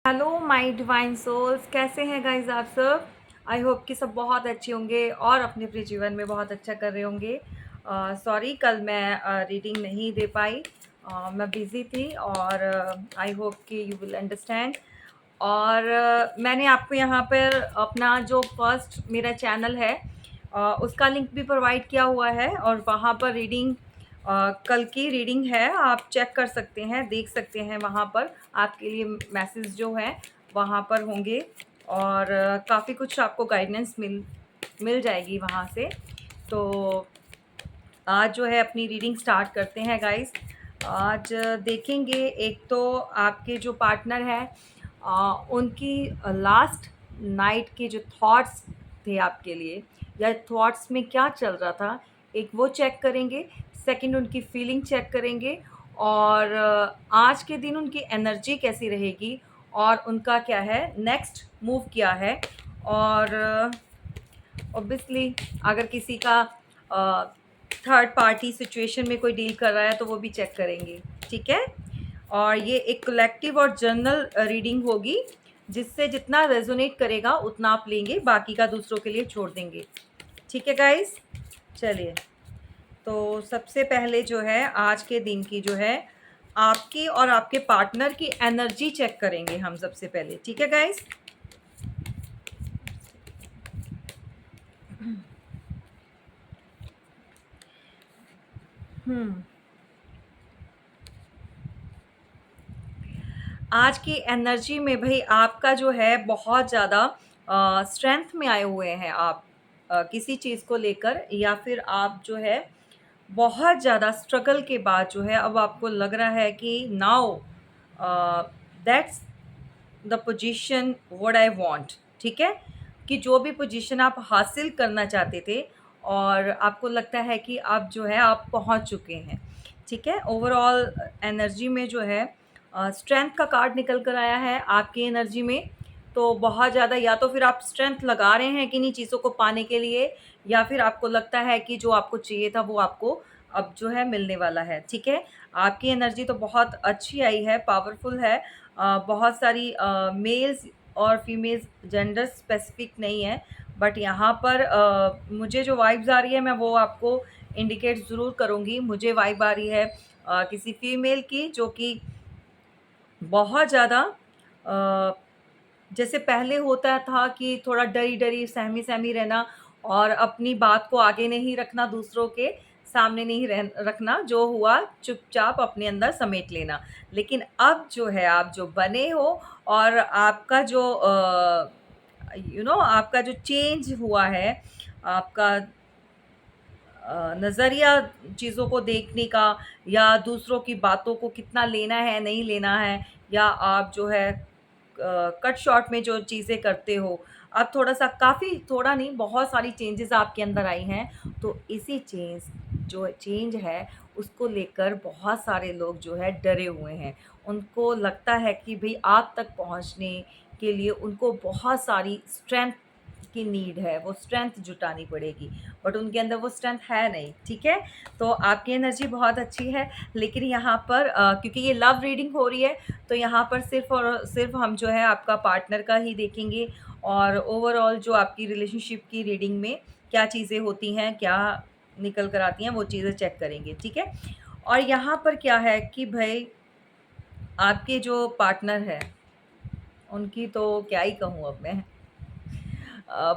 Hello my divine souls, कैसे हैं guys आप सब। आई होप कि सब बहुत अच्छे होंगे और अपने अपने जीवन में बहुत अच्छा कर रहे होंगे। सॉरी, कल मैं रीडिंग नहीं दे पाई। मैं बिज़ी थी और आई होप कि यू विल अंडरस्टैंड। और मैंने आपको यहाँ पर अपना जो फर्स्ट मेरा चैनल है उसका लिंक भी प्रोवाइड किया हुआ है और वहाँ पर रीडिंग कल की रीडिंग है, आप चेक कर सकते हैं, देख सकते हैं। वहाँ पर आपके लिए मैसेज जो है वहाँ पर होंगे और काफ़ी कुछ आपको गाइडेंस मिल मिल जाएगी वहाँ से। तो आज जो है अपनी रीडिंग स्टार्ट करते हैं गाइस। आज देखेंगे, एक तो आपके जो पार्टनर है उनकी लास्ट नाइट के जो थॉट्स थे आपके लिए, या थॉट्स में क्या चल रहा था, एक वो चेक करेंगे। सेकंड, उनकी फीलिंग चेक करेंगे और आज के दिन उनकी एनर्जी कैसी रहेगी और उनका क्या है नेक्स्ट मूव क्या है। और ऑब्वियसली अगर किसी का थर्ड पार्टी सिचुएशन में कोई डील कर रहा है तो वो भी चेक करेंगे, ठीक है। और ये एक कलेक्टिव और जर्नल रीडिंग होगी, जिससे जितना रेजोनेट करेगा उतना आप लेंगे, बाकी का दूसरों के लिए छोड़ देंगे, ठीक है गाइस। चलिए, तो सबसे पहले जो है आज के दिन की जो है आपकी और आपके पार्टनर की एनर्जी चेक करेंगे हम सबसे पहले, ठीक है गाइस। हम्म आज की एनर्जी में भाई आपका जो है बहुत ज़्यादा स्ट्रेंथ में आए हुए हैं आप, किसी चीज़ को लेकर, या फिर आप जो है बहुत ज़्यादा स्ट्रगल के बाद जो है अब आपको लग रहा है कि now that's the position what I want, ठीक है। कि जो भी पोजीशन आप हासिल करना चाहते थे और आपको लगता है कि अब जो है आप पहुंच चुके हैं, ठीक है। ओवरऑल एनर्जी में जो है स्ट्रेंथ का कार्ड निकल कर आया है आपकी एनर्जी में। तो बहुत ज़्यादा या तो फिर आप स्ट्रेंथ लगा रहे हैं किन्हीं चीज़ों को पाने के लिए, या फिर आपको लगता है कि जो आपको चाहिए था वो आपको अब जो है मिलने वाला है, ठीक है। आपकी एनर्जी तो बहुत अच्छी आई है, पावरफुल है। बहुत सारी मेल्स और फीमेल्स, जेंडर स्पेसिफिक नहीं है, बट यहाँ पर मुझे जो वाइब्स आ रही है मैं वो आपको इंडिकेट ज़रूर करूँगी। मुझे वाइब आ रही है किसी फीमेल की, जो कि बहुत ज़्यादा जैसे पहले होता था कि थोड़ा डरी-डरी, सहमी-सहमी रहना और अपनी बात को आगे नहीं रखना, दूसरों के सामने नहीं रखना, जो हुआ चुपचाप अपने अंदर समेट लेना। लेकिन अब जो है आप जो बने हो और आपका जो आपका जो चेंज हुआ है, आपका नज़रिया चीज़ों को देखने का, या दूसरों की बातों को कितना लेना है, नहीं लेना है, या आप जो है कट शॉर्ट में जो चीज़ें करते हो, अब थोड़ा-सा, काफ़ी थोड़ा नहीं, बहुत सारी चेंजेज़ आपके अंदर आई हैं। तो इसी जो चेंज है, उसको लेकर बहुत सारे लोग जो है डरे हुए हैं। उनको लगता है कि भई आप तक पहुँचने के लिए उनको बहुत सारी स्ट्रेंथ की नीड है, वो स्ट्रेंथ जुटानी पड़ेगी, बट उनके अंदर वो स्ट्रेंथ है नहीं, ठीक है। तो आपकी एनर्जी बहुत अच्छी है, लेकिन यहाँ पर क्योंकि ये लव रीडिंग हो रही है, तो यहाँ पर सिर्फ़ और सिर्फ़ हम जो है आपका पार्टनर का ही देखेंगे और ओवरऑल जो आपकी रिलेशनशिप की रीडिंग में क्या चीज़ें होती हैं, क्या निकल कर आती हैं, वो चीज़ें चेक करेंगे, ठीक है। और यहाँ पर क्या है कि भई आपके जो पार्टनर हैं, उनकी तो क्या ही कहूँ अब मैं।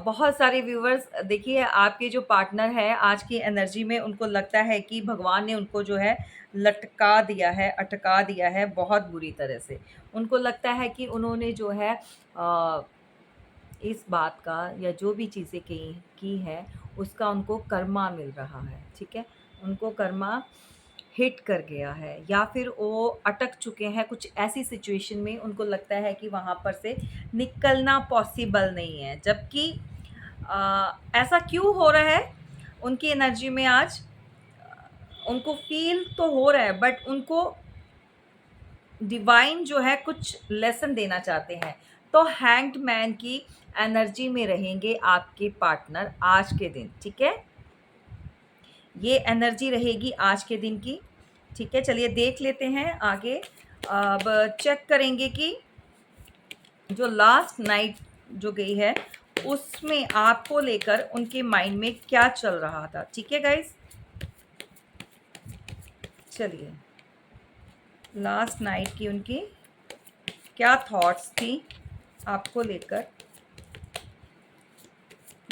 बहुत सारे व्यूवर्स, देखिए आपके जो पार्टनर है आज की एनर्जी में उनको लगता है कि भगवान ने उनको जो है लटका दिया है, अटका दिया है बहुत बुरी तरह से। उनको लगता है कि उन्होंने जो है इस बात का, या जो भी चीज़ें की हैं उसका उनको कर्मा मिल रहा है, ठीक है। उनको कर्मा हिट कर गया है, या फिर वो अटक चुके हैं कुछ ऐसी सिचुएशन में, उनको लगता है कि वहाँ पर से निकलना पॉसिबल नहीं है। जबकि ऐसा क्यों हो रहा है उनकी एनर्जी में आज, उनको फ़ील तो हो रहा है, बट उनको डिवाइन जो है कुछ लेसन देना चाहते हैं। तो हैंग्ड मैन की एनर्जी में रहेंगे आपके पार्टनर आज के दिन, ठीक है। ये एनर्जी रहेगी आज के दिन की, ठीक है। चलिए देख लेते हैं आगे। अब चेक करेंगे कि जो लास्ट नाइट जो गई है उसमें आपको लेकर उनके माइंड में क्या चल रहा था। ठीक है गाइस, चलिए लास्ट नाइट की उनकी क्या थॉट्स थी आपको लेकर,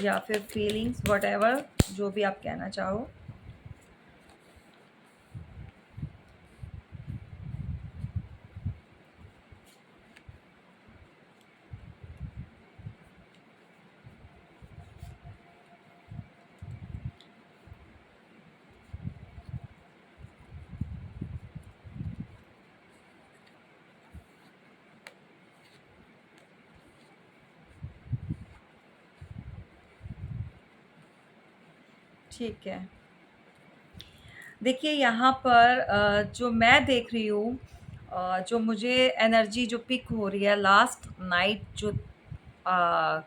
या फिर फीलिंग्स, व्हाटएवर जो भी आप कहना चाहो। ठीक है, देखिए यहाँ पर जो मैं देख रही हूँ, जो मुझे एनर्जी जो पिक हो रही है लास्ट नाइट, जो अ,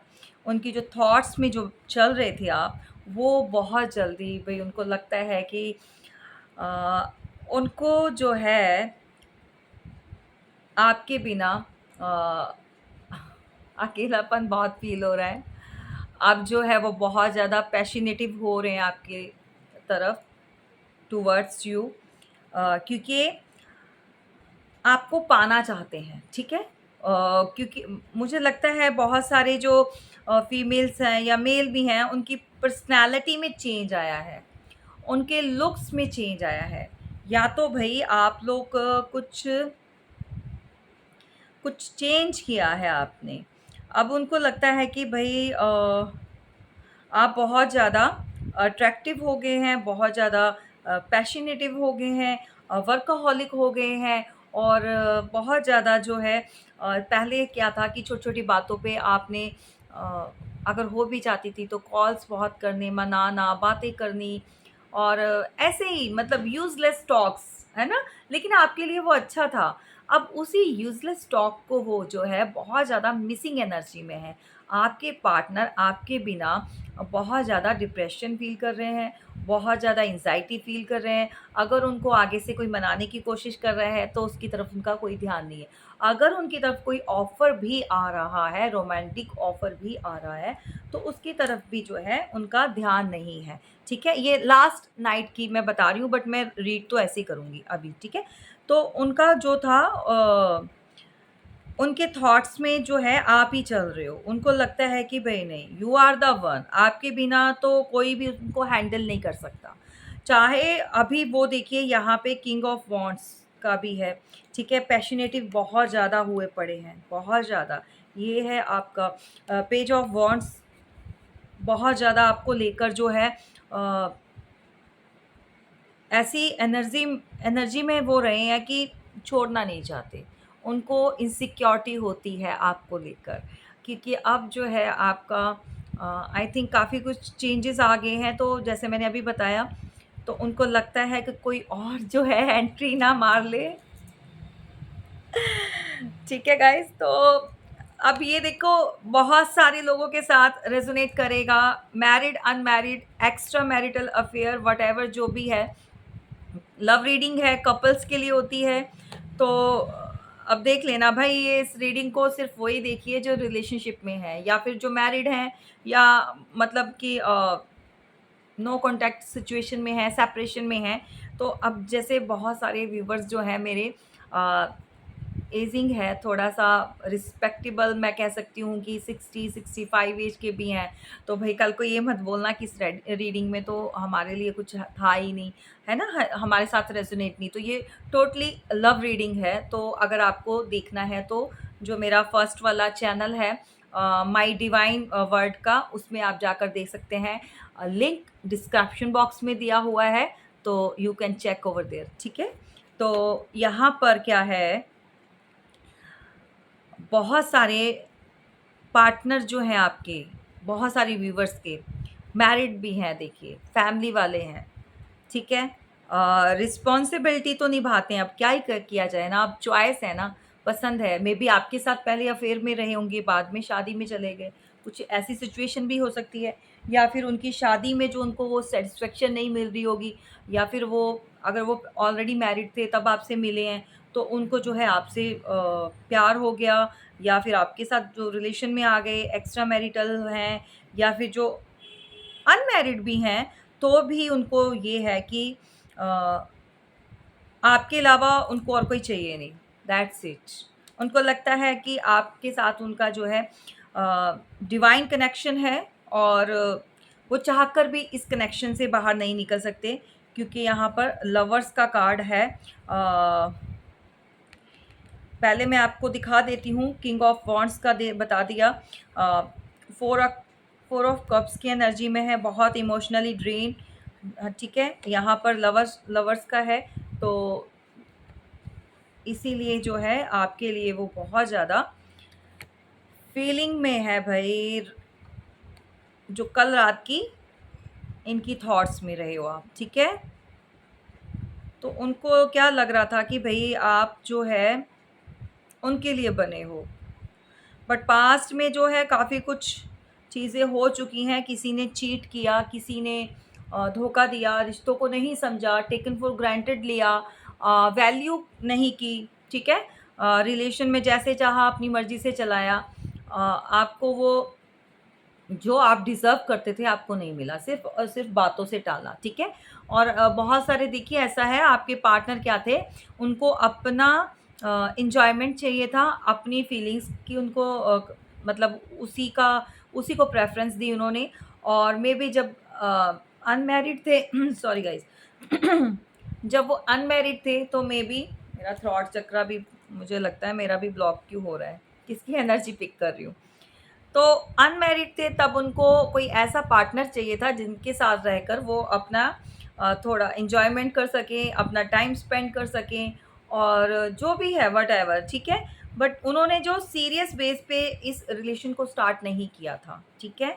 उनकी जो थॉट्स में जो चल रहे थे आप, वो बहुत जल्दी भई उनको लगता है कि अ, उनको जो है आपके बिना अ, अकेलापन बहुत फ़ील हो रहा है। आप जो है वो बहुत ज़्यादा पैशनेटिव हो रहे हैं आपके तरफ, टुवर्ड्स यू, क्योंकि आपको पाना चाहते हैं, ठीक है? क्योंकि मुझे लगता है बहुत सारे जो फीमेल्स हैं या मेल भी हैं, उनकी पर्सनैलिटी में चेंज आया है, उनके लुक्स में चेंज आया है। या तो भई आप लोग कुछ कुछ चेंज किया है आपने। अब उनको लगता है कि भई आप बहुत ज़्यादा अट्रैक्टिव हो गए हैं, बहुत ज़्यादा पैशनेटिव हो गए हैं, वर्कहॉलिक हो गए हैं, और बहुत ज़्यादा जो है पहले क्या था कि छोटी-छोटी बातों पे आपने अ, अगर हो भी जाती थी तो कॉल्स बहुत करने, मनाना, बातें करनी, और ऐसे ही मतलब यूज़लेस टॉक्स, है ना? लेकिन आपके लिए वो अच्छा था। अब उसी यूज़लेस टॉक को वो जो है बहुत ज़्यादा मिसिंग एनर्जी में है। आपके पार्टनर आपके बिना बहुत ज़्यादा डिप्रेशन फ़ील कर रहे हैं, बहुत ज़्यादा एंग्ज़ायटी फ़ील कर रहे हैं। अगर उनको आगे से कोई मनाने की कोशिश कर रहा है, तो उसकी तरफ उनका कोई ध्यान नहीं है। अगर उनकी तरफ कोई ऑफ़र भी आ रहा है, रोमांटिक ऑफ़र भी आ रहा है, तो उसकी तरफ भी जो है उनका ध्यान नहीं है। ठीक है? ये लास्ट नाइट की मैं बता रही हूँ, बट मैं रीड तो ऐसे ही करूँगी अभी, ठीक है? तो उनका जो था उनके थॉट्स में जो है आप ही चल रहे हो। उनको लगता है कि भई नहीं, यू आर द वन, आपके बिना तो कोई भी उनको हैंडल नहीं कर सकता। चाहे अभी वो देखिए यहाँ पे किंग ऑफ वांड्स का भी है, ठीक है? पैशनेटिव बहुत ज़्यादा हुए पड़े हैं, बहुत ज़्यादा। ये है आपका पेज ऑफ वांड्स, बहुत ज़्यादा आपको लेकर जो है अ, ऐसी एनर्जी एनर्जी में वो रहे हैं कि छोड़ना नहीं चाहते। उनको इनसिक्योरिटी होती है आपको लेकर, क्योंकि अब जो है आपका आई थिंक काफ़ी कुछ चेंजेस आ गए हैं, तो जैसे मैंने अभी बताया, तो उनको लगता है कि कोई और जो है एंट्री ना मार ले। ठीक है गाइस, तो अब ये देखो, बहुत सारे लोगों के साथ रेजोनेट करेगा, married, unmarried, extra marital affair, whatever जो भी है। लव रीडिंग है, कपल्स के लिए होती है। तो अब देख लेना भाई, ये इस रीडिंग को सिर्फ वही देखिए जो रिलेशनशिप में है, या फिर जो मैरिड हैं, या मतलब कि नो कॉन्टैक्ट सिचुएशन में है, सेपरेशन में है। तो अब जैसे बहुत सारे व्यूवर्स जो हैं मेरे एजिंग है, थोड़ा-सा रिस्पेक्टेबल, मैं कह सकती हूँ कि 60-65 एज के भी हैं। तो भई कल को ये मत बोलना कि इस रीडिंग में तो हमारे लिए कुछ था ही नहीं, है ना? हमारे साथ रेज़ोनेट नहीं। तो ये टोटली लव रीडिंग है। तो अगर आपको देखना है तो जो मेरा फर्स्ट वाला चैनल है माय डिवाइन वर्ड का, उसमें आप जाकर देख सकते हैं। लिंक डिस्क्रिप्शन बॉक्स में दिया हुआ है, तो you can check over there, ठीक है? तो यहाँ पर क्या है, बहुत सारे पार्टनर जो हैं आपके, बहुत सारे व्यूवर्स के, मैरिड भी हैं देखिए, फैमिली वाले हैं, ठीक है? रिस्पॉन्सिबिलिटी तो निभाते हैं, अब क्या ही क किया जाए ना, अब चॉइस है ना, पसंद है। मेबी आपके साथ पहले अफ़ेयर में रहे होंगे, बाद में शादी में चले गए, कुछ ऐसी सिचुएशन भी हो सकती है। या फिर उनकी शादी में जो उनको वो सैटिस्फैक्शन नहीं मिल रही होगी, या फिर वो, अगर वो ऑलरेडी मैरिड थे तब आपसे मिले हैं, तो उनको जो है आपसे प्यार हो गया, या फिर आपके साथ जो रिलेशन में आ गए, एक्स्ट्रा मैरिटल हैं, या फिर जो अनमैरिड भी हैं, तो भी उनको ये है कि अ, आपके अलावा उनको और कोई चाहिए नहीं, दैट्स इट। उनको लगता है कि आपके साथ उनका जो है डिवाइन कनेक्शन है, और वो चाहकर भी इस कनेक्शन से बाहर नहीं निकल सकते, क्योंकि यहाँ पर लवर्स का कार्ड है। पहले मैं आपको दिखा देती हूँ, किंग ऑफ वॉन्ड्स का बता दिया। Four of four of cups की एनर्जी में है, बहुत इमोशनली ड्रेन, ठीक है। यहाँ पर लवर्स लवर्स का है, तो इसीलिए जो है आपके लिए वो बहुत ज़्यादा फीलिंग में है भाई। जो कल रात की इनकी थॉट्स में रहे हो आप, ठीक है। तो उनको क्या लग रहा था कि भाई आप जो है उनके लिए बने हो, बट पास्ट में जो है काफ़ी कुछ चीज़ें हो चुकी हैं। किसी ने चीट किया, किसी ने धोखा दिया, रिश्तों को नहीं समझा, टेकन फॉर ग्रांटेड लिया, वैल्यू नहीं की, ठीक है। रिलेशन में जैसे चाहा अपनी मर्ज़ी से चलाया, आपको वो जो आप डिज़र्व करते थे आपको नहीं मिला, सिर्फ़ और सिर्फ़ बातों से टाला, ठीक है। और बहुत सारे देखिए ऐसा है, आपके पार्टनर क्या थे, उनको अपना एन्जॉयमेंट चाहिए था, अपनी फीलिंग्स की उनको मतलब उसी को प्रेफ़रेंस दी उन्होंने। और मेबी जब अनमैरिड थे सॉरी गाइज़ जब वो अनमैरिड थे तो मेबी मेरा थ्रॉट चक्रा भी, मुझे लगता है मेरा भी ब्लॉक क्यों हो रहा है, किसकी एनर्जी पिक कर रही हूँ। तो अनमैरिड थे तब उनको कोई ऐसा पार्टनर चाहिए था जिनके साथ रहकर वो अपना थोड़ा एन्जॉयमेंट कर सकें, अपना टाइम स्पेंड कर सकें, और जो भी है व्हाटएवर, ठीक है। बट उन्होंने जो सीरियस बेस पे इस रिलेशन को स्टार्ट नहीं किया था, ठीक है।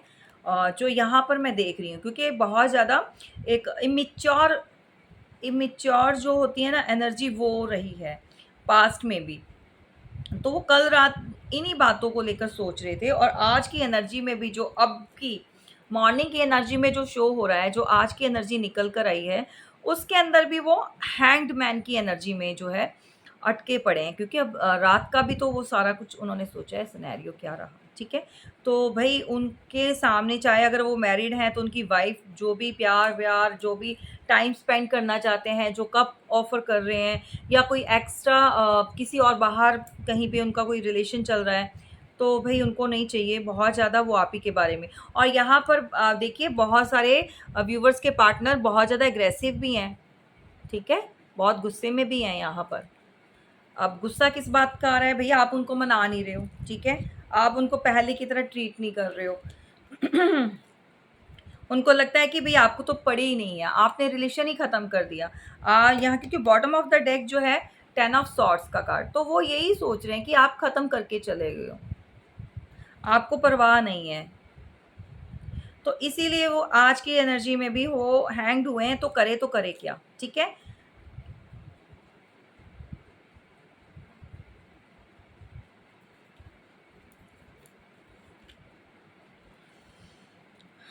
जो यहाँ पर मैं देख रही हूँ, क्योंकि बहुत ज़्यादा एक इमिच्योर इमिच्योर जो होती है ना एनर्जी, वो रही है पास्ट में भी। तो वो कल रात इन्हीं बातों को लेकर सोच रहे थे, और आज की एनर्जी में भी जो अब की मॉर्निंग की एनर्जी में जो शो हो रहा है, जो आज की एनर्जी निकल कर आई है, उसके अंदर भी वो हैंग्ड मैन की एनर्जी में जो है अटके पड़े हैं, क्योंकि अब रात का भी तो वो सारा कुछ उन्होंने सोचा है सिनेरियो क्या रहा, ठीक है। तो भई उनके सामने, चाहे अगर वो मैरिड हैं तो उनकी वाइफ़ जो भी प्यार-व्यार, जो भी टाइम स्पेंड करना चाहते हैं, जो कप ऑफ़र कर रहे हैं, या कोई एक्स्ट्रा किसी और बाहर कहीं पे उनका कोई रिलेशन चल रहा है, तो भई उनको नहीं चाहिए बहुत ज़्यादा वो आप ही के बारे में। और यहाँ पर देखिए बहुत सारे व्यूअर्स के पार्टनर बहुत ज़्यादा एग्रेसिव भी हैं, ठीक है? बहुत गुस्से में भी हैं यहाँ पर। अब गुस्सा किस बात का आ रहा है भैया, आप उनको मना नहीं रहे हो, ठीक है? आप उनको पहले की तरह ट्रीट नहीं कर रहे हो। उनको लगता है कि भई आपको तो पड़ी ही नहीं है, आपने रिलेशन ही ख़त्म कर दिया। यहाँ क्योंकि बॉटम ऑफ द डेक जो है 10 ऑफ सॉर्ड्स का कार्ड, तो वो यही सोच रहे हैं कि आप ख़त्म करके चले गए हो, आपको परवाह नहीं है। तो इसीलिए वो आज की एनर्जी में भी वो हैंग्ड हुए हैं, तो करे क्या, ठीक है?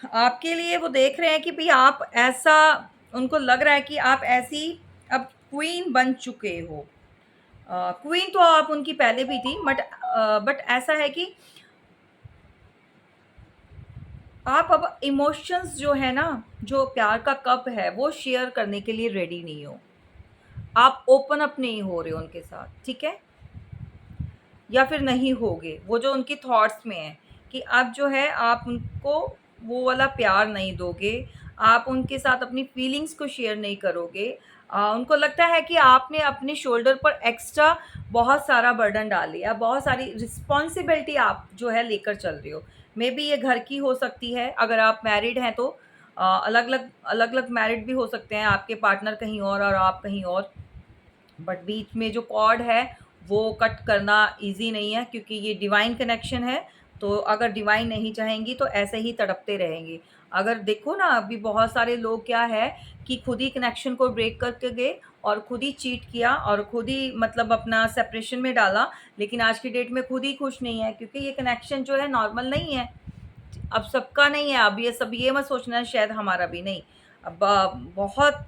आपके लिए वो देख रहे हैं कि भई आप ऐसा, उनको लग रहा है कि आप ऐसी अब क्वीन बन चुके हो। क्वीन तो आप उनकी पहले भी थी, बट ऐसा है कि आप अब इमोशंस जो है ना, जो प्यार का कप है, वो शेयर करने के लिए रेडी नहीं हो। आप ओपन अप नहीं हो रहे हो उनके साथ, ठीक है? या फिर नहीं होगे। वो जो उनकी थॉट्स में है कि अब जो है आप उनको वो वाला प्यार नहीं दोगे, आप उनके साथ अपनी फीलिंग्स को शेयर नहीं करोगे। उनको लगता है कि आपने अपने शोल्डर पर एक्स्ट्रा बहुत सारा बर्डन डाल लिया, बहुत सारी रिस्पॉन्सिबिलिटी आप जो है लेकर चल रहे हो। मेबी ये घर की हो सकती है, अगर आप मैरिड हैं तो अलग-अलग मैरिड भी हो सकते हैं, आपके पार्टनर कहीं और आप कहीं और। बट बीच में जो कॉर्ड है वो कट करना ईज़ी नहीं है, क्योंकि ये डिवाइन कनेक्शन है। तो अगर डिवाइन नहीं चाहेंगी तो ऐसे ही तड़पते रहेंगे। अगर देखो ना, अभी बहुत सारे लोग क्या है कि खुद ही कनेक्शन को ब्रेक करके गए, और खुद ही चीट किया, और खुद ही मतलब अपना सेपरेशन में डाला, लेकिन आज की डेट में खुद ही खुश नहीं है, क्योंकि ये कनेक्शन जो है नॉर्मल नहीं है। अब सबका नहीं है, अब ये मत सोचना है शायद हमारा भी नहीं। अब बहुत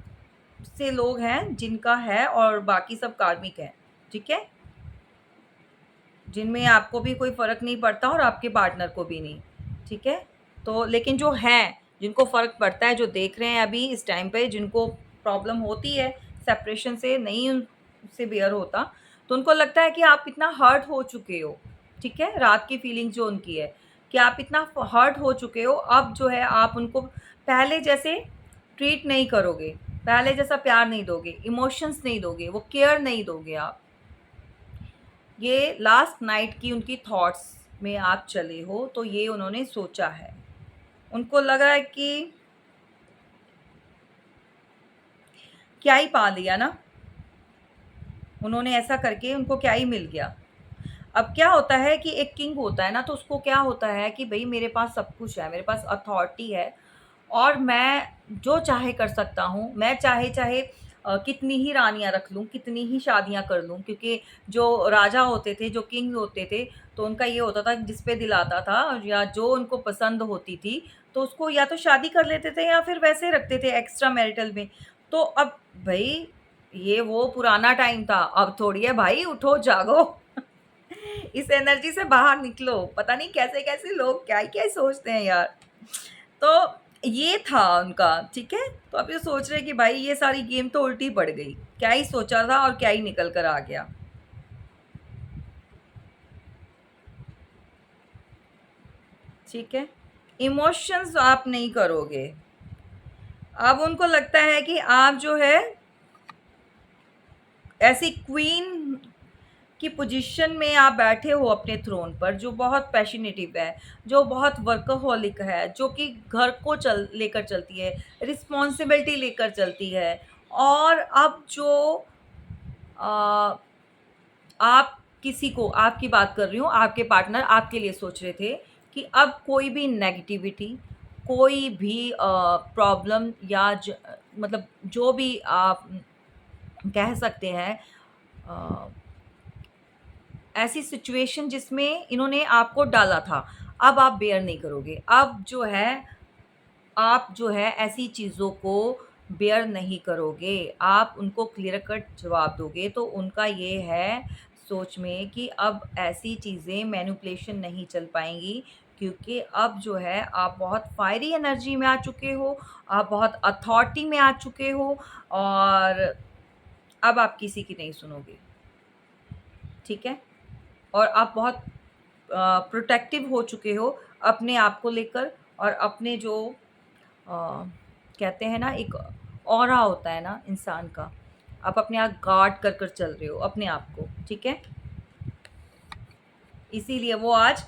से लोग हैं जिनका है, और बाकी सब कार्मिक हैं, ठीक है? जिनमें आपको भी कोई फ़र्क नहीं पड़ता और आपके पार्टनर को भी नहीं, ठीक है? तो लेकिन जो हैं, जिनको फ़र्क पड़ता है, जो देख रहे हैं अभी इस टाइम पे, जिनको प्रॉब्लम होती है सेपरेशन से, नहीं उनसे बेयर होता, तो उनको लगता है कि आप इतना हर्ट हो चुके हो, ठीक है? रात की फीलिंग जो उनकी है कि आप इतना फ हर्ट हो चुके हो, अब जो है आप उनको पहले जैसे ट्रीट नहीं करोगे, पहले जैसा प्यार नहीं दोगे, इमोशंस नहीं दोगे, वो केयर नहीं दोगे आप। ये लास्ट नाइट की उनकी थॉट्स में आप चले हो, तो ये उन्होंने सोचा है। उनको लग रहा है कि क्या ही पा लिया ना, उन्होंने ऐसा करके उनको क्या ही मिल गया। अब क्या होता है कि एक किंग होता है ना, तो उसको क्या होता है कि भई मेरे पास सब कुछ है, मेरे पास अथॉरिटी है और मैं जो चाहे कर सकता हूँ। मैं चाहे-चाहे कितनी ही रानियाँ रख लूँ, कितनी ही शादियाँ कर लूँ, क्योंकि जो राजा होते थे, जो किंग होते थे, तो उनका ये होता था जिस पे दिल आता था या जो उनको पसंद होती थी, तो उसको या तो शादी कर लेते थे या फिर वैसे रखते थे एक्स्ट्रा मैरिटल में। तो अब भई ये वो पुराना टाइम था, अब थोड़ी है भाई, उठो जागो। इस एनर्जी से बाहर निकलो। पता नहीं कैसे-कैसे लोग क्या ही क्या ही सोचते हैं यार। तो ये था उनका, ठीक है? तो अब ये सोच रहे हैं कि भाई ये सारी गेम तो उल्टी पड़ गई। क्या ही सोचा था और क्या ही निकल कर आ गया। ठीक है? इमोशंस आप नहीं करोगे। अब उनको लगता है कि आप जो है ऐसी क्वीन की पोजीशन में आप बैठे हो अपने थ्रोन पर, जो बहुत पैशनेटिव है, जो बहुत वर्कहॉलिक है, जो कि घर को चल लेकर चलती है, रिस्पॉन्सिबिलिटी लेकर चलती है। और अब जो अ, आप किसी को, आपकी बात कर रही हूँ, आपके पार्टनर आपके लिए सोच रहे थे कि अब कोई भी नेगेटिविटी, कोई भी प्रॉब्लम या मतलब जो भी आप कह सकते हैं, अ, ऐसी सिचुएशन जिसमें इन्होंने आपको डाला था, अब आप बेयर नहीं करोगे। अब जो है, आप जो है ऐसी चीज़ों को बेयर नहीं करोगे। आप उनको क्लियर कट जवाब दोगे, तो उनका ये है सोच में कि अब ऐसी चीज़ें मैनिपुलेशन नहीं चल पाएँगी, क्योंकि अब जो है आप बहुत फायरी एनर्जी में आ चुके हो, आप बहुत अथॉरिटी में आ चुके हो और अब आप किसी की नहीं सुनोगे, ठीक है? और आप बहुत प्रोटेक्टिव हो चुके हो अपने आप को लेकर और अपने जो अ, कहते हैं ना, एक ऑरा होता है ना इंसान का, आप अपने आप गार्ड कर कर चल रहे हो अपने आप को, ठीक है? इसीलिए वो आज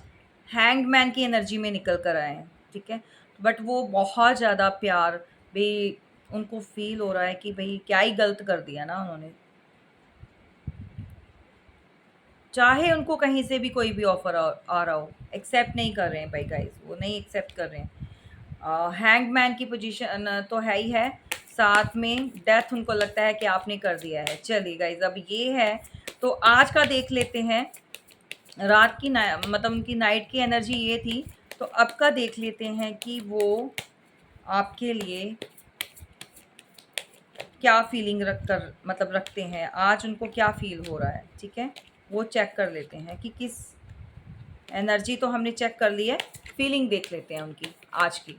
हैंग्ड की एनर्जी में निकल कर आए हैं, ठीक है? बट वो बहुत ज़्यादा प्यार भई उनको फ़ील हो रहा है कि भई क्या ही गलत कर दिया ना उन्होंने। चाहे उनको कहीं से भी कोई भी ऑफ़र आ रहा हो, एक्सेप्ट नहीं कर रहे हैं भाई गाइज़, वो नहीं एक्सेप्ट कर रहे हैं। हैंगमैन की पोजीशन तो है ही है, साथ में डेथ उनको लगता है कि आपने कर दिया है। चलिए गाइज़, अब ये है, तो आज का देख लेते हैं। रात की मतलब उनकी नाइट की एनर्जी ये थी, तो अब का देख लेते हैं कि वो आपके लिए क्या फीलिंग रख कर मतलब रखते हैं, आज उनको क्या फ़ील हो रहा है, ठीक है? वो चेक कर लेते हैं कि किस एनर्जी तो हमने चेक कर ली है, फीलिंग देख लेते हैं उनकी आज की।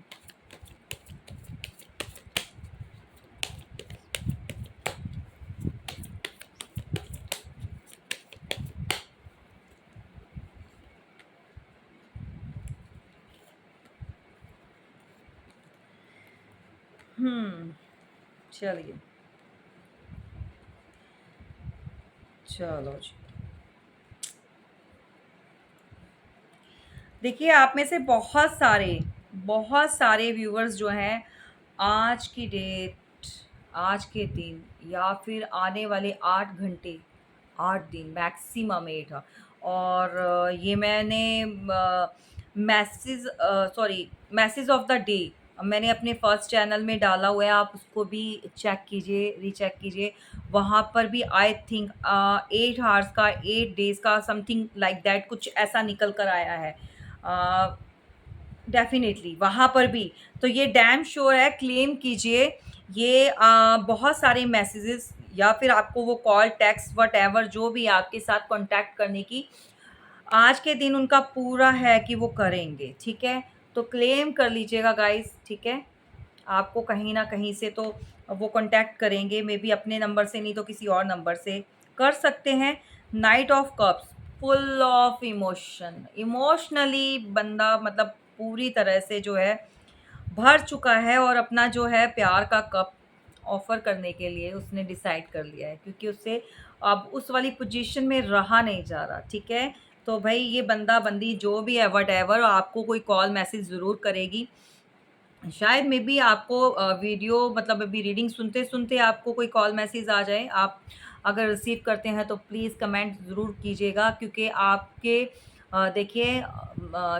चलिए, चलो जी। देखिए, आप में से बहुत सारे व्यूअर्स जो हैं, आज की डेट, आज के दिन या फिर आने वाले 8 घंटे, 8 दिन मैक्सिमम 8, और ये मैंने मैसेज ऑफ द डे मैंने अपने फर्स्ट चैनल में डाला हुआ है, आप उसको भी चेक कीजिए, रीचेक कीजिए। वहाँ पर भी आई थिंक 8 आवर्स का, 8 डेज़ का, समथिंग लाइक दैट, कुछ ऐसा निकल कर आया है। डेफ़िनेटली वहाँ पर भी, तो ये डैम श्योर है, क्लेम कीजिए। ये बहुत सारे मैसेजेस या फिर आपको वो कॉल, टेक्स्ट, व्हाटएवर जो भी आपके साथ कॉन्टैक्ट करने की आज के दिन उनका पूरा है कि वो करेंगे, ठीक है? तो क्लेम कर लीजिएगा गाइस, ठीक है? आपको कहीं न कहीं से तो वो कॉन्टैक्ट करेंगे, मे बी अपने नंबर से नहीं तो किसी और नंबर से कर सकते हैं। Night of cups, full of emotion, emotionally बंदा मतलब पूरी तरह से जो है भर चुका है और अपना जो है प्यार का कप ऑफ़र करने के लिए उसने डिसाइड कर लिया है, क्योंकि उससे अब उस वाली पोजीशन में रहा नहीं जा रहा, ठीक है? तो भई ये बंदा-बंदी जो भी है व्हाटएवर आपको कोई कॉल मैसेज ज़रूर करेगी। शायद मे बी आपको वीडियो मतलब अभी रीडिंग सुनते-सुनते आपको कोई कॉल मैसेज आ जाए। आप अगर रिसीव करते हैं तो प्लीज़ कमेंट ज़रूर कीजिएगा, क्योंकि आपके देखिए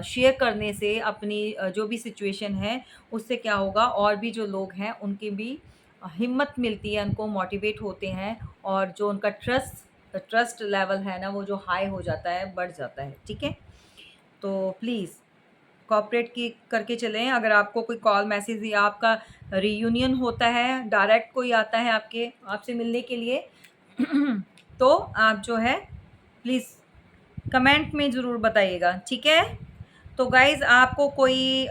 शेयर करने से अपनी जो भी सिचुएशन है उससे क्या होगा, और भी जो लोग हैं उनकी भी हिम्मत मिलती है, उनको मोटिवेट होते हैं और जो उनका ट्रस्ट लेवल है ना वो जो हाई हो जाता है, बढ़ जाता है, ठीक है? तो प्लीज़ कोऑपरेट की करके चलें। अगर आपको कोई कॉल मैसेज या आपका रियूनियन होता है, डायरेक्ट कोई आता है आपसे मिलने के लिए तो आप जो है प्लीज़ कमेंट में ज़रूर बताइएगा, ठीक है? तो गाइज़ आपको कोई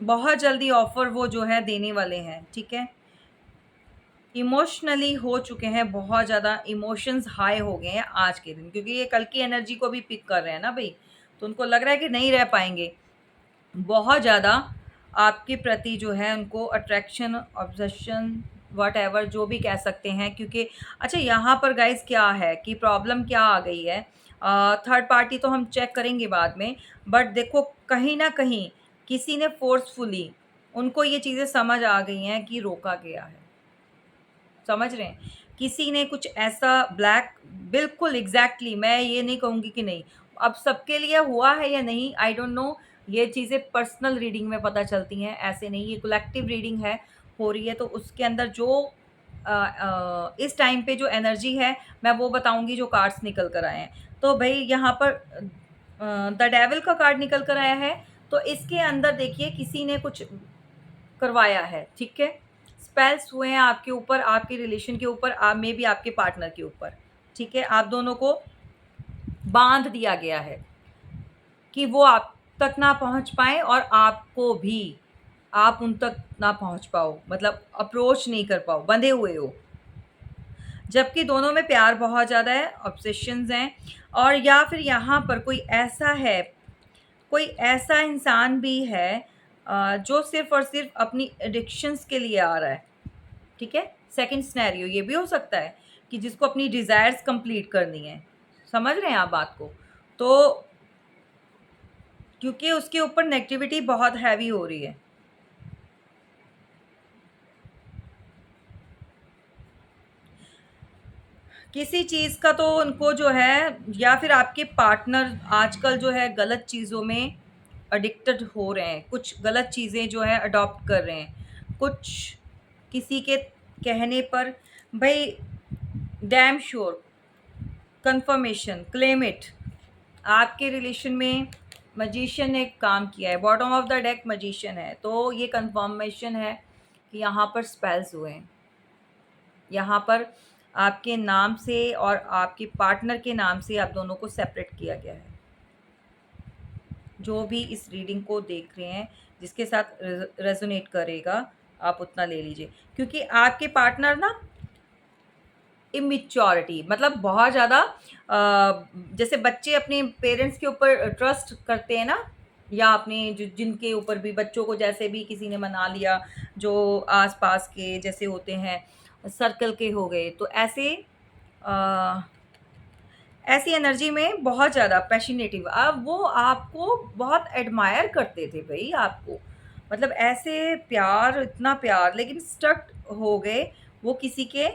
बहुत जल्दी ऑफ़र वो जो है देने वाले हैं, ठीक है? इमोशनली हो चुके हैं, बहुत ज़्यादा इमोशंस हाई हो गए हैं आज के दिन, क्योंकि ये कल की एनर्जी को भी पिक कर रहे हैं ना भई, तो उनको लग रहा है कि नहीं रह पाएँगे। बहुत ज़्यादा आपके प्रति जो है उनको अट्रैक्शन, ऑब्सेशन, व्हाटएवर जो भी कह सकते हैं, क्योंकि अच्छा यहाँ पर गाइज़ क्या है कि प्रॉब्लम क्या आ गई है, थर्ड पार्टी तो हम चेक करेंगे बाद में, बट देखो कहीं न कहीं किसी ने फ़ोर्सफुली उनको ये चीज़ें समझ आ गई हैं कि रोका गया है। समझ रहे हैं? किसी ने कुछ ऐसा ब्लैक बिल्कुल एग्ज़ैक्टली मैं ये नहीं कहूँगी कि नहीं। अब सबके लिए हुआ है या नहीं आई डोंट नो, ये चीज़ें पर्सनल रीडिंग में पता चलती हैं, ऐसे नहीं ये कलेक्टिव रीडिंग है, हो रही है तो उसके अंदर जो इस टाइम पे जो एनर्जी है मैं वो बताऊँगी जो कार्ड्स निकल कर आए हैं। तो भई यहाँ पर द डेविल का कार्ड निकल कर आया है, तो इसके अंदर देखिए किसी ने कुछ करवाया है, ठीक है? स्पेल्स हुए हैं आपके ऊपर, आपके रिलेशन के ऊपर, मे बी आपके पार्टनर के ऊपर, ठीक है? आप दोनों को बाँध दिया गया है कि वो आप तक ना पहुँच पाएँ और आपको भी, आप उन तक ना पहुँच पाओ, मतलब अप्रोच नहीं कर पाओ, बंधे हुए हो। जबकि दोनों में प्यार बहुत ज़्यादा है, ऑब्सेशंस हैं, और या फिर यहाँ पर कोई ऐसा इंसान भी है जो सिर्फ़ और सिर्फ़ अपनी एडिक्शंस के लिए आ रहा है, ठीक है? सेकंड सिनेरियो ये भी हो सकता है कि जिसको अपनी डिज़ायर्स कंप्लीट करनी है। समझ रहे हैं आप बात को? तो क्योंकि उसके ऊपर नेगेटिविटी बहुत हैवी हो रही है। किसी चीज़ का तो उनको जो है, या फिर आपके पार्टनर आजकल जो है गलत चीज़ों में एडिक्टेड हो रहे हैं, कुछ गलत चीज़ें जो है अडॉप्ट कर रहे हैं, कुछ किसी के कहने पर भई damn sure confirmation claim it, आपके रिलेशन में मैजिशियन ने काम किया है, bottom of the deck magician है, तो ये कन्फर्मेशन है कि यहाँ पर स्पेल्स हुए हैं। यहाँ पर आपके नाम से और आपके पार्टनर के नाम से आप दोनों को सेपरेट किया गया है। जो भी इस रीडिंग को देख रहे हैं, जिसके साथ रेज़ोनेट करेगा, आप उतना ले लीजिए। क्योंकि आपके पार्टनर ना इमैच्योरिटी मतलब बहुत ज़्यादा जैसे बच्चे अपने पेरेंट्स के ऊपर ट्रस्ट करते हैं ना, या अपने जो जिनके ऊपर भी बच्चों को जैसे भी किसी ने मना लिया, जो आस-पास के जैसे होते हैं, सर्कल के हो गए, तो अ, ऐसी एनर्जी में बहुत ज़्यादा पैशनेटिव, अब वो आपको बहुत एडमायर करते थे भई आपको। मतलब ऐसे प्यार, इतना प्यार, लेकिन स्टक हो गए वो किसी के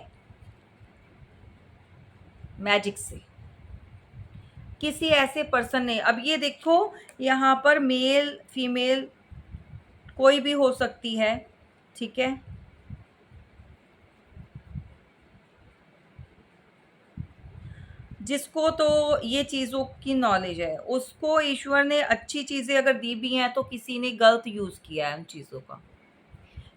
मैजिक से। किसी ऐसे पर्सन ने, अब ये देखो यहाँ पर मेल, फीमेल कोई भी हो सकती है, ठीक है? जिसको तो ये चीज़ों की नॉलेज है, उसको ईश्वर ने अच्छी चीज़ें अगर दी भी हैं, तो किसी ने गलत यूज़ किया है उन चीज़ों का।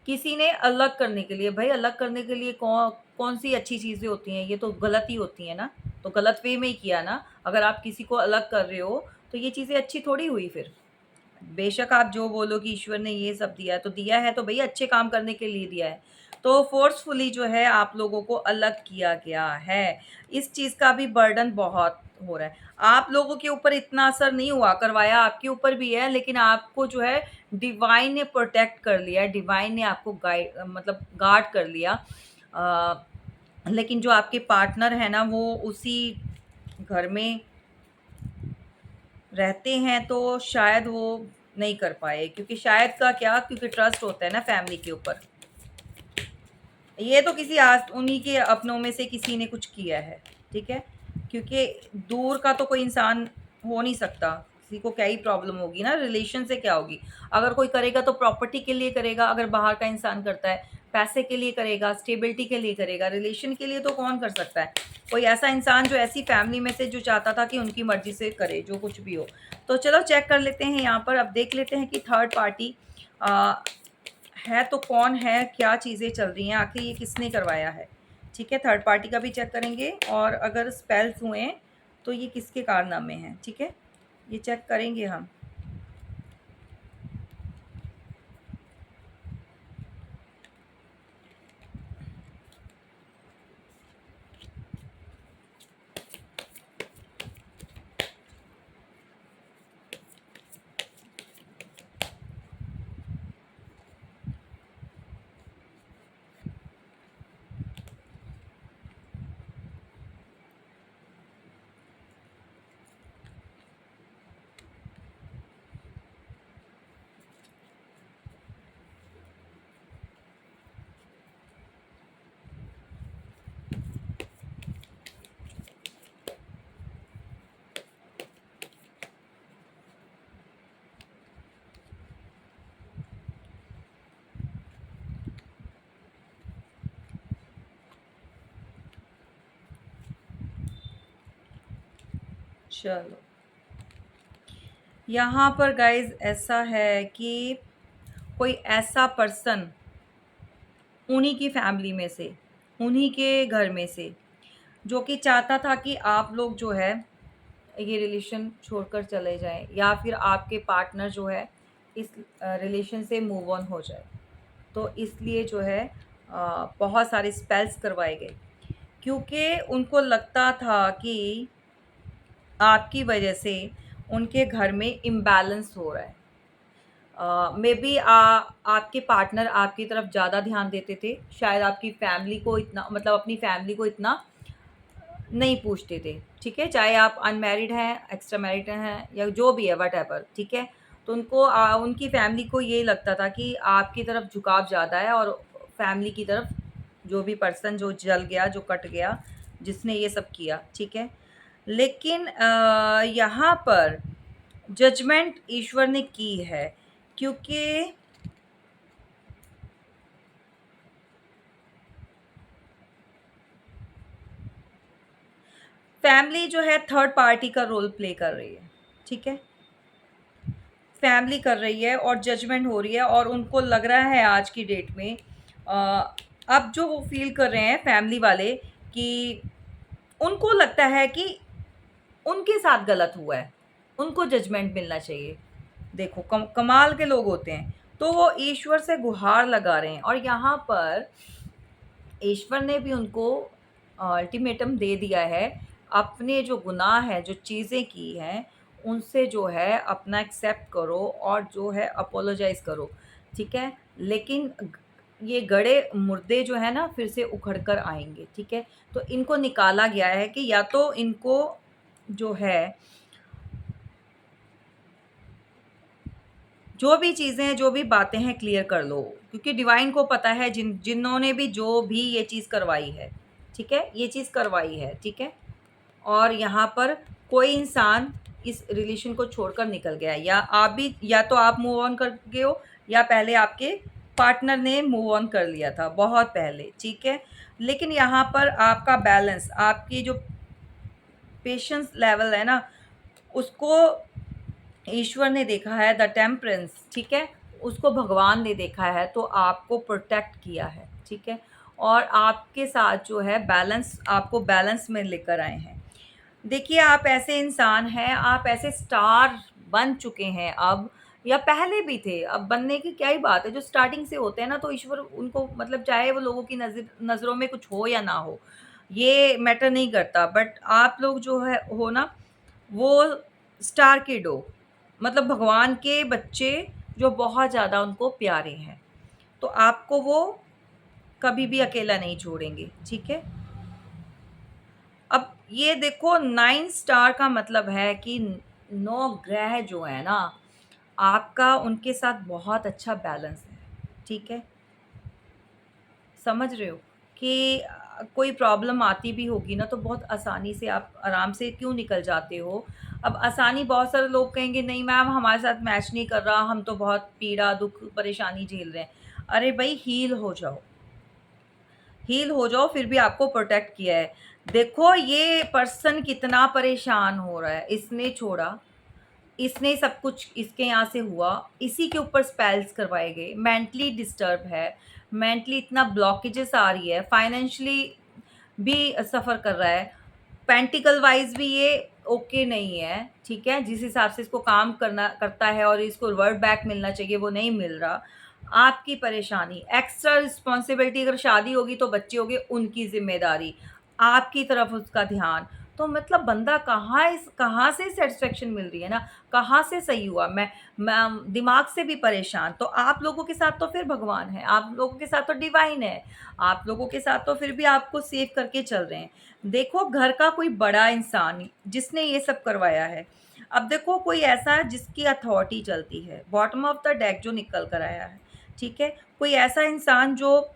किसी ने अलग करने के लिए, भई अलग करने के लिए कौन-सी अच्छी चीज़ें होती हैं, ये तो गलत ही होती हैं ना। तो गलत वे में ही किया ना। अगर आप किसी को अलग कर रहे हो तो ये चीज़ें अच्छी थोड़ी हुई फिर। बेशक आप जो बोलो कि ईश्वर ने ये सब दिया है, तो दिया है तो भई अच्छे काम करने के लिए दिया है। तो फ़ोर्सफुली जो है आप लोगों को अलग किया गया है। इस चीज़ का भी बर्डन बहुत हो रहा है। आप लोगों के ऊपर इतना असर नहीं हुआ, करवाया आपके ऊपर भी है, लेकिन आपको जो है डिवाइन ने प्रोटेक्ट कर लिया है, डिवाइन ने आपको मतलब गार्ड कर लिया। अ, लेकिन जो आपके पार्टनर हैं ना, वो उसी घर में रहते हैं, तो शायद वो नहीं कर पाए, क्योंकि शायद का क्या, क्योंकि ट्रस्ट होता है ना फैमिली के ऊपर। ये तो किसी आस उन्हीं के अपनों में से किसी ने कुछ किया है, ठीक है? क्योंकि दूर का तो कोई इंसान हो नहीं सकता, किसी को क्या ही प्रॉब्लम होगी ना, रिलेशन से क्या होगी? अगर कोई करेगा तो प्रॉपर्टी के लिए करेगा, अगर बाहर का इंसान करता है, पैसे के लिए करेगा, स्टेबिलिटी के लिए करेगा, रिलेशन के लिए तो कौन कर सकता है? कोई ऐसा इंसान जो ऐसी फैमिली में से जो चाहता था कि उनकी मर्ज़ी से करे, जो कुछ भी हो। तो चलो चेक कर लेते हैं यहाँ पर, अब देख लेते हैं कि थर्ड पार्टी अ, है तो कौन है, क्या चीज़ें चल रही हैं, आखिर ये किसने करवाया है, ठीक है? थर्ड पार्टी का भी चेक करेंगे, और अगर स्पेल्स हुए हैं तो ये किसके कारनामे हैं, ठीक है? ये चेक करेंगे हम। चलो, यहाँ पर गाइज़ ऐसा है कि कोई ऐसा पर्सन उन्हीं की फैमिली में से, उन्हीं के घर में से, जो कि चाहता था कि आप लोग जो है ये रिलेशन छोड़कर चले जाएँ, या फिर आपके पार्टनर जो है इस रिलेशन से मूव ऑन हो जाए। तो इसलिए जो है बहुत सारे स्पेल्स करवाए गए, क्योंकि उनको लगता था कि आपकी वजह से उनके घर में इम्बैलेंस हो रहा है। मे बी आपके पार्टनर आपकी तरफ ज़्यादा ध्यान देते थे, शायद आपकी फैमिली को इतना, मतलब अपनी फैमिली को इतना नहीं पूछते थे, ठीक है? चाहे आप अनमैरिड हैं, एक्स्ट्रा मैरिड हैं, या जो भी है व्हाटएवर, ठीक है? तो उनको उनकी फैमिली को ये लगता था कि आपकी तरफ झुकाव ज़्यादा है, और फैमिली की तरफ जो भी पर्सन जो जल गया, जो कट गया, जिसने ये सब किया, ठीक है? लेकिन यहाँ पर जजमेंट ईश्वर ने की है, क्योंकि फैमिली जो है थर्ड पार्टी का रोल प्ले कर रही है, ठीक है? फैमिली कर रही है और जजमेंट हो रही है, और उनको लग रहा है आज की डेट में अब जो वो फ़ील कर रहे हैं फैमिली वाले, कि उनको लगता है कि उनके साथ गलत हुआ है, उनको जजमेंट मिलना चाहिए। देखो कमाल के लोग होते हैं, तो वो ईश्वर से गुहार लगा रहे हैं, और यहाँ पर ईश्वर ने भी उनको अल्टीमेटम दे दिया है, अपने जो गुनाह हैं, जो चीज़ें की हैं, उनसे जो है अपना एक्सेप्ट करो, और जो है अपोलोजाइज़ करो, ठीक है? लेकिन ये गड़े मुर्दे जो है ना, फिर से उखड़ कर आएँगे, ठीक है? तो इनको निकाला गया है कि या तो इनको जो है, जो भी चीज़ें हैं, जो भी बातें हैं, क्लियर कर लो, क्योंकि डिवाइन को पता है जिन्होंने भी जो भी ये चीज़ करवाई है, ठीक है? ये चीज़ करवाई है, ठीक है? और यहाँ पर कोई इंसान इस रिलेशन को छोड़कर निकल गया है, या आप भी, या तो आप मूव ऑन कर गए हो, या पहले आपके पार्टनर ने मूव ऑन कर लिया था बहुत पहले, ठीक है? लेकिन यहाँ पर आपका बैलेंस, आपकी जो पेशेंस लेवल है ना, उसको ईश्वर ने देखा है, द टेम्परेंस, ठीक है? उसको भगवान ने देखा है, तो आपको प्रोटेक्ट किया है, ठीक है? और आपके साथ जो है बैलेंस, आपको बैलेंस में लेकर आए हैं। देखिए, आप ऐसे इंसान हैं, आप ऐसे स्टार बन चुके हैं अब, या पहले भी थे, अब बनने की क्या ही बात है, जो स्टार्टिंग से होते हैं ना, तो ईश्वर उनको मतलब चाहे वो लोगों की नज़रों में कुछ हो या ना हो, ये मैटर नहीं करता। बट आप लोग जो है हो ना, वो स्टार किड हो, मतलब भगवान के बच्चे जो बहुत ज़्यादा उनको प्यारे हैं। तो आपको वो कभी भी अकेला नहीं छोड़ेंगे, ठीक है? अब ये देखो, 9 स्टार का मतलब है कि 9 ग्रह जो है ना, आपका उनके साथ बहुत अच्छा बैलेंस है, ठीक है? समझ रहे हो कि कोई प्रॉब्लम आती भी होगी ना, तो बहुत आसानी से आप आराम से क्यों निकल जाते हो। अब आसानी, बहुत सारे लोग कहेंगे नहीं मैम हमारे साथ मैच नहीं कर रहा, हम तो बहुत पीड़ा, दुःख, परेशानी झेल रहे हैं। अरे भई, हील हो जाओ, फिर भी आपको प्रोटेक्ट किया है। देखो ये पर्सन कितना परेशान हो रहा है, इसने छोड़ा, इसने सब कुछ इसके यहाँ से हुआ, इसी के ऊपर स्पेल्स करवाए गए, मेंटली डिस्टर्ब है, मेंटली इतना ब्लॉकेजेस आ रही है, फाइनेंशियली भी सफ़र कर रहा है, पेंटिकल वाइज़ भी ये ओके नहीं है, ठीक है? जिस हिसाब से इसको काम करना करता है और इसको रिवर्ट बैक मिलना चाहिए, वो नहीं मिल रहा। आपकी परेशानी, एक्स्ट्रा रिस्पॉन्सिबिलिटी, अगर शादी होगी तो बच्चे होंगे, उनकी ज़िम्मेदारी, आपकी तरफ उसका ध्यान। तो मतलब बंदा कहाँ से सैटिस्फैक्शन मिल रही है ना, कहाँ से सही हुआ? मैं दिमाग से भी परेशान। तो आप लोगों के साथ तो फिर भगवान है, आप लोगों के साथ तो डिवाइन है, आप लोगों के साथ तो फिर भी आपको सेव करके चल रहे हैं। देखो, घर का कोई बड़ा इंसान जिसने ये सब करवाया है। अब देखो, कोई ऐसा जिसकी अथॉरिटी चलती है, बॉटम ऑफ द डेक जो निकल कर आया है, ठीक है? कोई ऐसा इंसान जो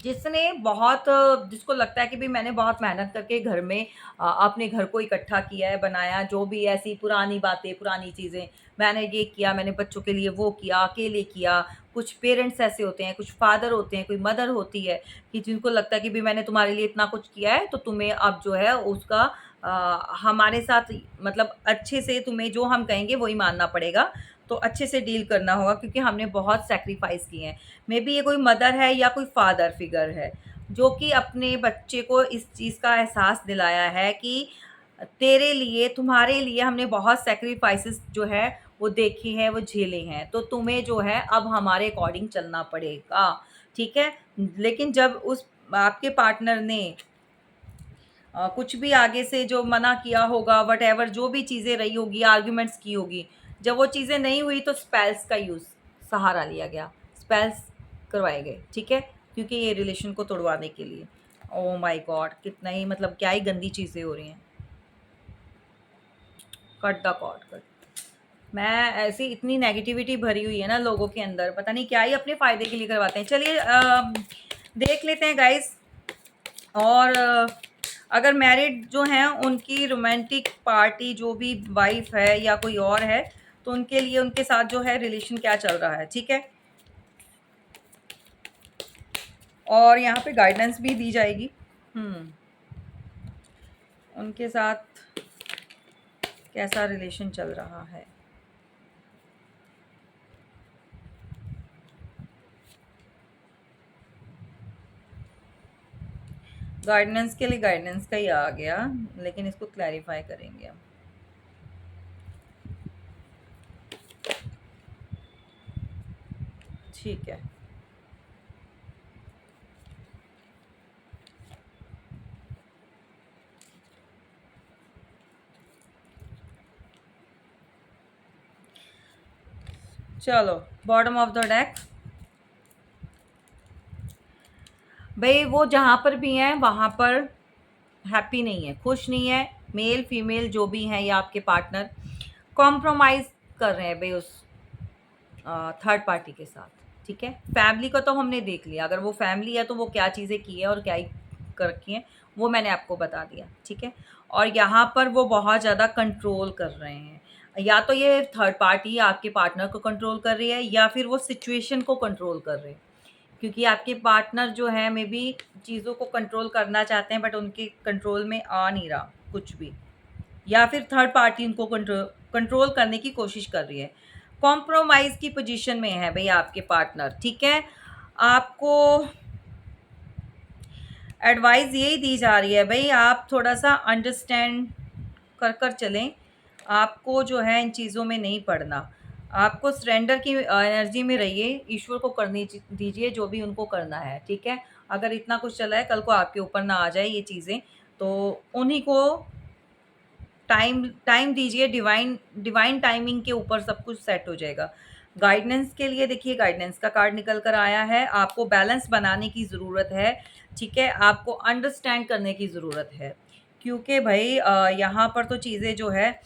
जिसने बहुत जिसको लगता है कि भई मैंने बहुत मेहनत करके घर में अपने घर को इकट्ठा किया है, बनाया, जो भी ऐसी पुरानी बातें, पुरानी चीज़ें, मैंने ये किया, मैंने बच्चों के लिए वो किया, अकेले किया। कुछ पेरेंट्स ऐसे होते हैं, कुछ फादर होते हैं, कोई मदर होती है कि जिनको लगता है कि भई मैंने तुम्हारे लिए इतना कुछ किया है, तो तुम्हें अब जो है उसका हमारे साथ मतलब अच्छे से तुम्हें जो हम कहेंगे वही मानना पड़ेगा। तो अच्छे से डील करना होगा क्योंकि हमने बहुत सैक्रिफाइस किए हैं। मेबी ये कोई मदर है या कोई फादर फिगर है, जो कि अपने बच्चे को इस चीज़ का एहसास दिलाया है कि तेरे लिए, तुम्हारे लिए हमने बहुत सैक्रिफाइसेस जो है वो देखे हैं, वो झेले हैं। तो तुम्हें जो है अब हमारे अकॉर्डिंग चलना पड़ेगा, ठीक है? लेकिन जब उस आपके पार्टनर ने कुछ भी आगे से जो मना किया होगा, व्हाटएवर जो भी चीज़ें रही होगी, आर्ग्यूमेंट्स की होगी, जब वो चीज़ें नहीं हुई तो स्पेल्स का सहारा लिया गया, स्पेल्स करवाए गए, ठीक है? क्योंकि ये रिलेशन को तोड़वाने के लिए। Oh my God! कितना ही मतलब क्या ही गंदी चीज़ें हो रही हैं। Cut the cord, cut. मैं ऐसी इतनी नेगेटिविटी भरी हुई है ना लोगों के अंदर, पता नहीं क्या ही अपने फ़ायदे के लिए करवाते हैं। चलिए देख लेते हैं गाइज़। और अगर मैरिड जो हैं उनकी रोमांटिक पार्टी जो भी वाइफ है या कोई और है, तो उनके लिए उनके साथ जो है रिलेशन क्या चल रहा है, ठीक है? और यहाँ पे गाइडेंस भी दी जाएगी। उनके साथ कैसा रिलेशन चल रहा है। गाइडेंस के लिए गाइडेंस का ही आ गया, लेकिन इसको क्लैरिफाई करेंगे हम। ठीक है। चलो, बॉटम ऑफ द डेक। भाई वो जहाँ पर भी हैं वहाँ पर हैप्पी नहीं है, खुश नहीं है। मेल फीमेल जो भी हैं या आपके पार्टनर कॉम्प्रोमाइज़ कर रहे हैं भाई उस थर्ड पार्टी के साथ, ठीक है? फैमिली का तो हमने देख लिया, अगर वो फैमिली है तो वो क्या चीज़ें की है और क्या ही कर रखी हैं, वो मैंने आपको बता दिया, ठीक है? और यहाँ पर वो बहुत ज़्यादा कंट्रोल कर रहे हैं। या तो ये थर्ड पार्टी आपके पार्टनर को कंट्रोल कर रही है या फिर वो सिचुएशन को कंट्रोल कर रहे हैं। क्योंकि आपके पार्टनर जो है मे बी चीज़ों को कंट्रोल करना चाहते हैं बट उनके कंट्रोल में आ नहीं रहा कुछ भी, या फिर थर्ड पार्टी उनको कंट्रोल कंट्रोल करने की कोशिश कर रही है। कॉम्प्रोमाइज़ की पोजीशन में है भई आपके पार्टनर, ठीक है? आपको एडवाइस यही दी जा रही है भई, आप थोड़ा-सा अंडरस्टैंड कर कर चलें। आपको जो है इन चीज़ों में नहीं पड़ना। आपको सरेंडर की एनर्जी में रहिए, ईश्वर को करने दीजिए जो भी उनको करना है, ठीक है? अगर इतना कुछ चला है, कल को आपके ऊपर ना आ जाए ये चीज़ें, तो उन्हीं को टाइम टाइम दीजिए। डिवाइन डिवाइन टाइमिंग के ऊपर सब कुछ सेट हो जाएगा। गाइडेंस के लिए देखिए, गाइडेंस का कार्ड निकल कर आया है। आपको बैलेंस बनाने की ज़रूरत है, ठीक है? आपको अंडरस्टैंड करने की ज़रूरत है, क्योंकि भई यहाँ पर तो चीज़ें जो है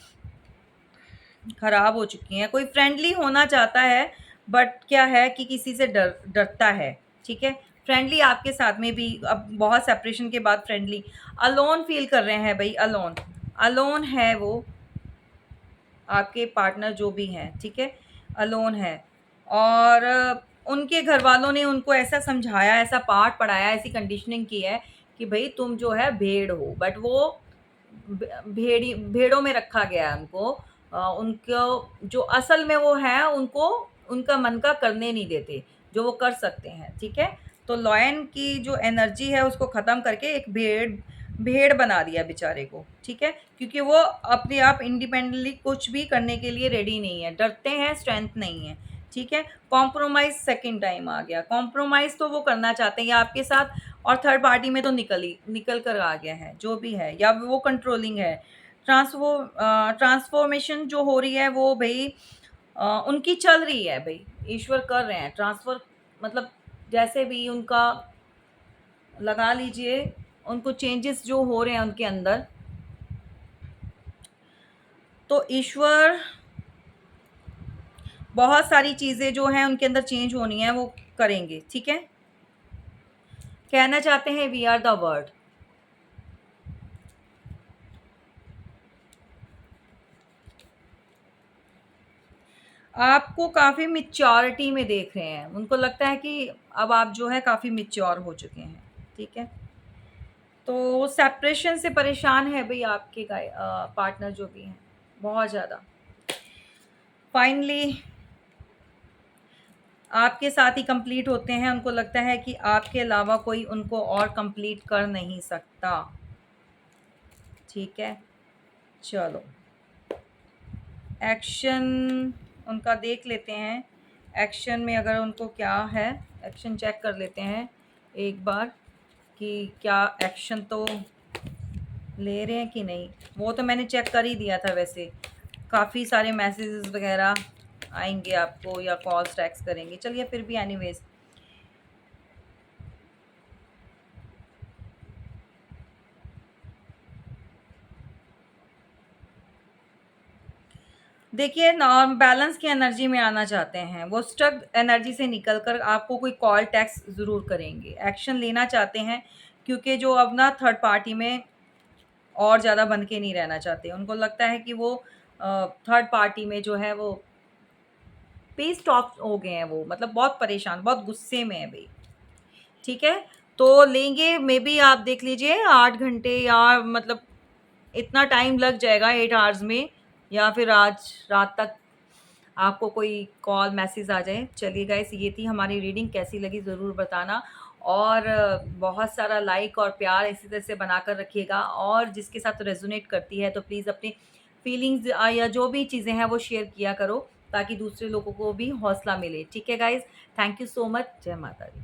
खराब हो चुकी हैं। कोई फ्रेंडली होना चाहता है, बट क्या है कि किसी से डरता है, ठीक है? फ्रेंडली आपके साथ में भी अब बहुत सेपरेशन के बाद फ्रेंडली अलोन फ़ील कर रहे हैं भई, अलोन। अलोन है वो, आपके पार्टनर जो भी हैं, ठीक है? अलोन है। और उनके घरवालों ने उनको ऐसा समझाया, ऐसा पाठ पढ़ाया, ऐसी कंडीशनिंग की है कि भई तुम जो है भेड़ हो, बट वो भेड़ों में रखा गया है उनको। उनको जो असल में वो हैं, उनको उनका मन का करने नहीं देते, जो वो कर सकते हैं, ठीक है? तो लॉयन की जो एनर्जी है उसको ख़त्म करके एक भेड़ भेड़ बना दिया बेचारे को, ठीक है? क्योंकि वो अपने आप इंडिपेंडेंटली कुछ भी करने के लिए रेडी नहीं है, डरते हैं, स्ट्रेंथ नहीं है, ठीक है? कॉम्प्रोमाइज़ सेकंड टाइम आ गया। कॉम्प्रोमाइज़ तो वो करना चाहते हैं या आपके साथ, और थर्ड पार्टी में तो निकल कर आ गया है, जो भी है, या वो कंट्रोलिंग है। ट्रांसफॉर्मेशन जो हो रही है वो भई उनकी चल रही है भई, ईश्वर कर रहे हैं ट्रांसफ़र, मतलब जैसे भी उनका लगा लीजिए, उनको चेंजेस जो हो रहे हैं उनके अंदर, तो ईश्वर बहुत सारी चीज़ें जो हैं उनके अंदर चेंज होनी है, वो करेंगे, ठीक है? कहना चाहते हैं वी आर द वर्ड। आपको काफ़ी मैच्योरिटी में देख रहे हैं। उनको लगता है कि अब आप जो है काफ़ी मैच्योर हो चुके हैं, ठीक है? तो सेपरेशन से परेशान है भई आपके पार्टनर जो भी हैं, बहुत ज़्यादा। फाइनली आपके साथ ही कंप्लीट होते हैं। उनको लगता है कि आपके अलावा कोई उनको और कंप्लीट कर नहीं सकता, ठीक है? चलो, एक्शन उनका देख लेते हैं। एक्शन में अगर उनको क्या है, एक्शन चेक कर लेते हैं एक बार कि क्या एक्शन तो ले रहे हैं कि नहीं। वो तो मैंने चेक कर ही दिया था वैसे। काफ़ी सारे मैसेजेस वगैरह आएँगे आपको या कॉल्स टेक्स्ट करेंगे। चलिए फिर भी एनीवेज़, देखिए ना, बैलेंस की एनर्जी में आना चाहते हैं। वो स्टक एनर्जी से निकल कर आपको कोई कॉल टेक्स्ट ज़रूर करेंगे। एक्शन लेना चाहते हैं, क्योंकि जो अब ना थर्ड पार्टी में और ज़्यादा बंध के नहीं रहना चाहते। उनको लगता है कि वो थर्ड पार्टी में जो है वो पेस्ट ऑफ हो गए हैं वो, मतलब बहुत परेशान, बहुत गुस्से में है भई, ठीक है? तो लेंगे, मेबी आप देख लीजिए 8 घंटे, या मतलब इतना टाइम लग जाएगा 8 आवर्स में, या फिर आज रात तक आपको कोई कॉल मैसेज आ जाए। चलिए गाइस, ये थी हमारी रीडिंग, कैसी लगी ज़रूर बताना। और बहुत सारा लाइक और प्यार इसी तरह से बनाकर रखिएगा, और जिसके साथ रेजोनेट करती है तो प्लीज़ अपनी फीलिंग्स या जो भी चीज़ें हैं वो शेयर किया करो, ताकि दूसरे लोगों को भी हौसला मिले, ठीक है guys? Thank you so much. जय माता दी।